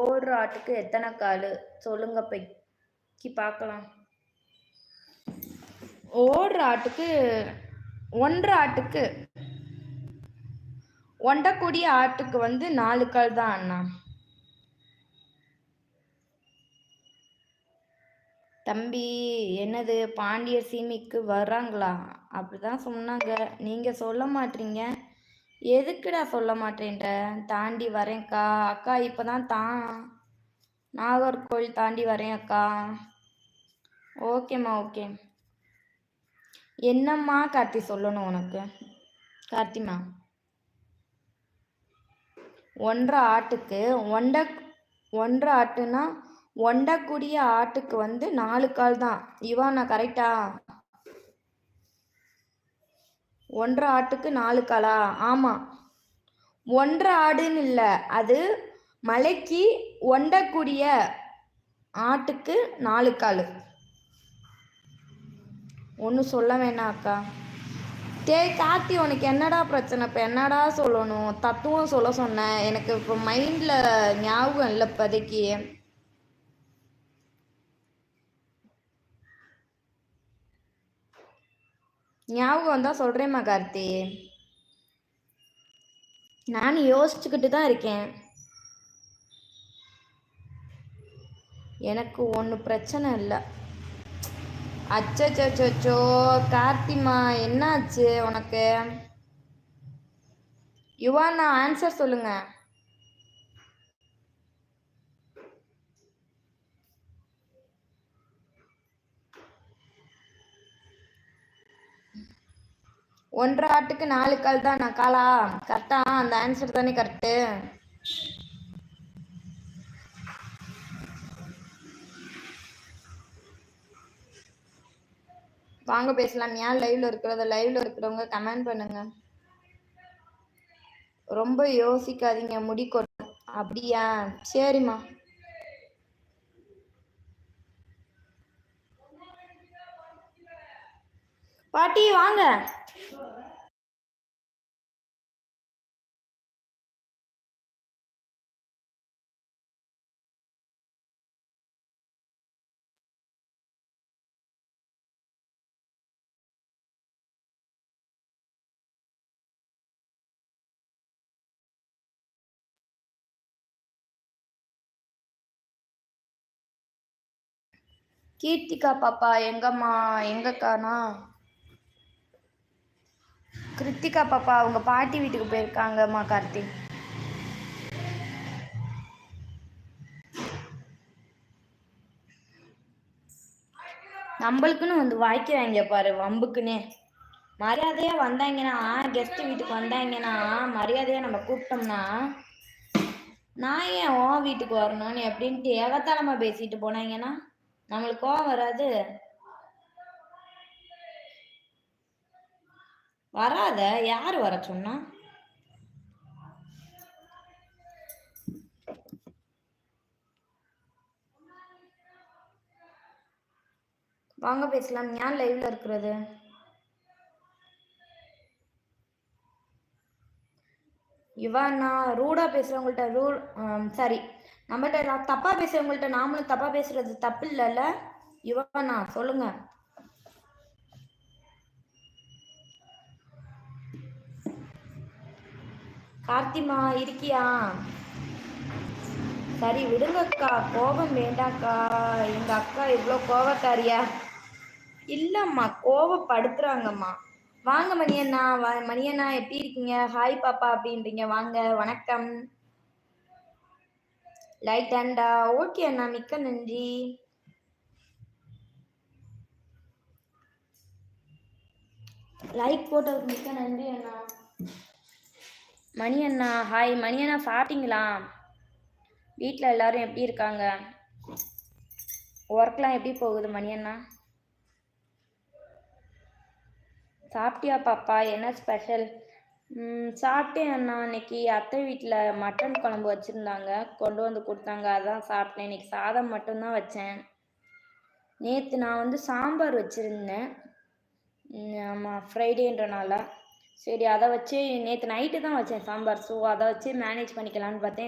ஓடுற ஆட்டுக்கு எத்தனை காலு சொல்லுங்க பைக்கி பார்க்கலாம். ஓடுற ஆட்டுக்கு ஆட்டுக்கு ஒண்டக்கூடிய ஆட்டுக்கு 4 கால் தான் அண்ணா. தம்பி என்னது பாண்டியர் சீமைக்கு வர்றாங்களா? அப்படிதான் சொன்னாங்க. நீங்க சொல்ல மாட்டீங்க. எதுக்குடா சொல்ல மாட்டேன்ற? தாண்டி வரேன்க்கா. அக்கா இப்பதான் நாகர்கோவில் தாண்டி வரேன் அக்கா. ஓகேம்மா ஓகே. என்னம்மா கார்த்தி சொல்லணும் உனக்கு? கார்த்திமா 1.5 ஆட்டுக்கு ஒன்றரை ஆட்டுனா ஒண்டக்கூடிய ஆட்டுக்கு 4 கால் தான். இவானா கரெக்டா? 1.5 ஆட்டுக்கு 4 காலா? ஆமா, 1.5 ஆடுன்னு இல்லை, அது மலைக்கு ஒண்டக்கூடிய ஆட்டுக்கு 4 கால். ஒன்றும் சொல்ல வேணாம் அக்கா. கார்த்தி உனக்கு என்னடா பிரச்சனை? இப்போ என்னடா சொல்லணும்? தத்துவம் சொல்ல சொன்னேன். எனக்கு இப்போ மைண்டில் ஞாபகம் இல்லை இப்போதைக்கு. ஞாபகம் தான் சொல்கிறேம்மா கார்த்தி. நான் யோசிச்சுக்கிட்டு தான் இருக்கேன். எனக்கு ஒன்றும் பிரச்சனை இல்லை. அச்சோ கார்த்திமா என்னாச்சு உனக்கு? யுவானா ஆன்சர் சொல்லுங்க. ஒன்றரை ஆட்டுக்கு 4 கால் தான். நான் காலா கரெக்டா? அந்த ஆன்சர் தானே கரெக்டு? வாங்க பேசலாம். ஏன் லைவ்ல இருக்கிறவங்க கமெண்ட் பண்ணுங்க. ரொம்ப யோசிக்காதீங்க, முடி கொட்டும். அப்படியா? சரிம்மா. பாட்டி வாங்க. கீர்த்திகா பாப்பா எங்கம்மா? எங்கக்கானா? கிருத்திகா பாப்பா அவங்க பாட்டி வீட்டுக்கு போயிருக்காங்கம்மா கார்த்தி. நம்மளுக்குன்னு வாய்க்கிறாங்க பாரு வம்புக்குன்னே. மரியாதையா வந்தாங்கன்னா, கெஸ்ட் வீட்டுக்கு வந்தாங்கன்னா மரியாதையா நம்ம கூப்பிட்டோம்னா, நான் ஏன் உன் வீட்டுக்கு வரணும்னு எப்படின்ட்டு ஏகத்தாளமா பேசிட்டு போனாங்கன்னா நம்மளுக்கு கோவம் வராது? வராத. யாரு வர சொன்னா? வாங்க பேசலாம். ஏன் லைவ்ல இருக்கிறது? இவனா ரூடா பேசுறவங்கள்ட்ட சரி, நம்மகிட்ட தப்பா பேசுறவங்கள்ட்ட நாமளும் தப்பா பேசுறது தப்பு இல்லைல்ல? இவனா சொல்லுங்க. கார்த்திமா இருக்கியா? சரி விடுங்கக்கா, கோபம் வேண்டாக்கா. எங்க அக்கா இவ்வளோ கோபக்காரியா? இல்லம்மா, கோபப்படுத்துறாங்கம்மா. வாங்க மணியண்ணா. மணியண்ணா எப்படி இருக்கீங்க? ஹாய் பாப்பா அப்படின்றீங்க. வாங்க, வணக்கம். லைட் அண்டா. ஓகே அண்ணா, மிக்க நன்றி. லைக் போட்டதுக்கு மிக்க நன்றி அண்ணா. மணி அண்ணா ஹாய். மணி அண்ணா சாப்பிட்டீங்களா? வீட்டில் எல்லாரும் எப்படி இருக்காங்க? ஒர்க்லாம் எப்படி போகுது மணி அண்ணா? சாப்பிட்டியா பாப்பா? என்ன ஸ்பெஷல்? சாப்பிட்டேன் அண்ணா. இன்னைக்கு அத்தை வீட்டில் மட்டன் குழம்பு வச்சுருந்தாங்க, கொண்டு வந்து கொடுத்தாங்க, அதான் சாப்பிட்டேன். இன்னைக்கு சாதம் மட்டும்தான் வச்சேன். நேற்று நான் சாம்பார் வச்சுருந்தேன். ஆமாம், ஃப்ரைடேன்றனால சரி அதை வச்சு நேற்று நைட்டு தான் வச்சேன் சாம்பார். ஸோ அதை வச்சு மேனேஜ் பண்ணிக்கலான்னு பார்த்தேன்.